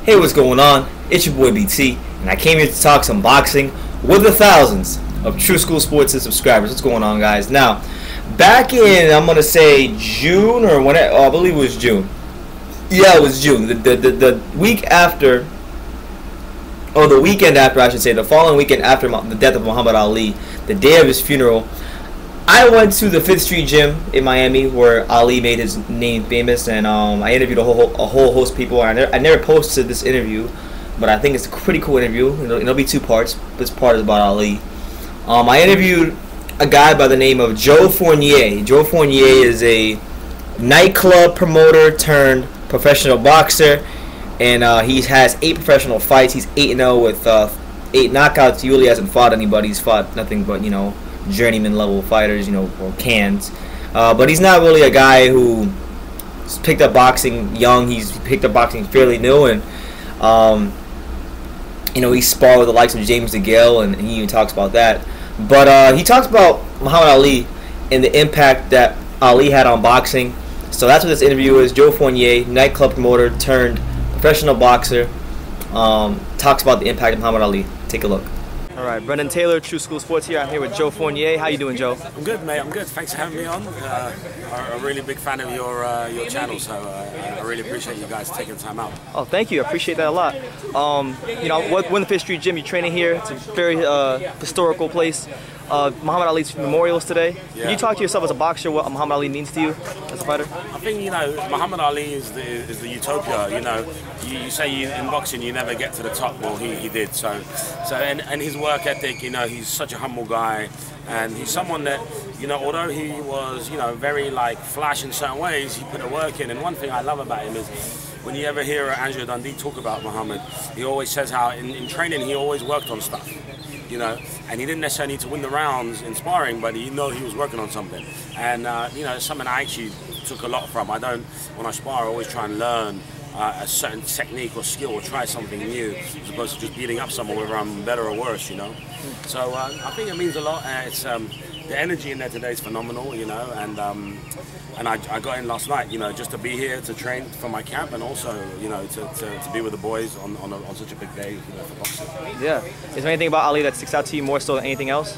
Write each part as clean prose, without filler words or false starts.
Hey, what's going on? It's your boy BT, and I came here to talk some boxing with the thousands of True School Sports subscribers. What's going on, guys? Now, back in, I'm going to say June, or when I believe it was June. Yeah, it was June. The week after, or the weekend after, I should say, the following weekend after the death of Muhammad Ali, the day of his funeral, I went to the 5th Street Gym in Miami where Ali made his name famous, and I interviewed a whole host of people. I never posted this interview, but I think it's a pretty cool interview. It'll be two parts. This part is about Ali. I interviewed a guy by the name of Joe Fournier. Joe Fournier is a nightclub promoter turned professional boxer, and he has 8 professional fights. He's 8-0 with 8 knockouts. He really hasn't fought anybody. He's fought nothing but, journeyman level fighters, or cans. But he's not really a guy who picked up boxing young. He's picked up boxing fairly new, and he sparred with the likes of James DeGale, and he even talks about that. But he talks about Muhammad Ali and the impact that Ali had on boxing. So that's what this interview is. Joe Fournier, nightclub promoter turned professional boxer, talks about the impact of Muhammad Ali. Take a look. All right, Brendan Taylor, True School Sports here. I'm here with Joe Fournier. How you doing, Joe? I'm good, mate. I'm good. Thanks for having me on. I'm a really big fan of your channel, so I really appreciate you guys taking the time out. Oh, thank you. I appreciate that a lot. We're in the 5th Street Gym. You're training here. It's a very historical place. Muhammad Ali's memorial is today. Yeah. Can you talk to yourself as a boxer what Muhammad Ali means to you as a fighter? I think Muhammad Ali is the utopia. You say in boxing you never get to the top. Well, he did. And his work ethic. He's such a humble guy, and he's someone that although he was very flash in certain ways, he put the work in. And one thing I love about him is, when you ever hear Andrew Dundee talk about Muhammad, he always says how in training he always worked on stuff. And he didn't necessarily need to win the rounds in sparring, but he was working on something. And it's something I actually took a lot from. When I spar, I always try and learn a certain technique or skill, or try something new, as opposed to just beating up someone whether I'm better or worse. So I think it means a lot. It's the energy in there today is phenomenal. And I got in last night, just to be here to train for my camp, and also, to be with the boys on such a big day, for boxing. Yeah. Is there anything about Ali that sticks out to you more so than anything else?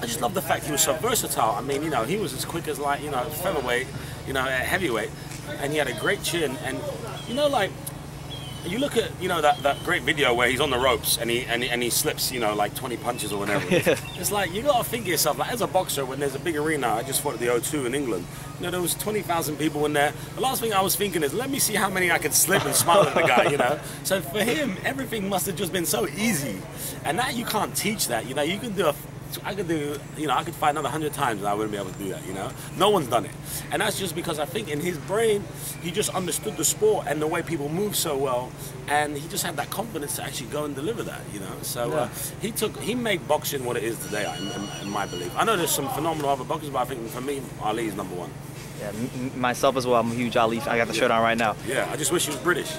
I just love the fact he was so versatile. I mean, he was as quick as featherweight, heavyweight, and he had a great chin. And you look at that great video where he's on the ropes and he slips 20 punches or whatever. Yeah. It's like, you got to think to yourself, as a boxer, when there's a big arena. I just fought at the O2 in England. There was 20,000 people in there. The last thing I was thinking is, let me see how many I could slip and smile at the guy. So for him, everything must have just been so easy, and that you can't teach that. You can do I could fight another 100 times and I wouldn't be able to do that, No one's done it. And that's just because I think in his brain, he just understood the sport and the way people move so well, and he just had that confidence to actually go and deliver that, So he made boxing what it is today, in my belief. I know there's some phenomenal other boxers, but I think for me, Ali is number one. Yeah, myself as well. I'm a huge Ali. I got the shirt on right now. Yeah, I just wish he was British.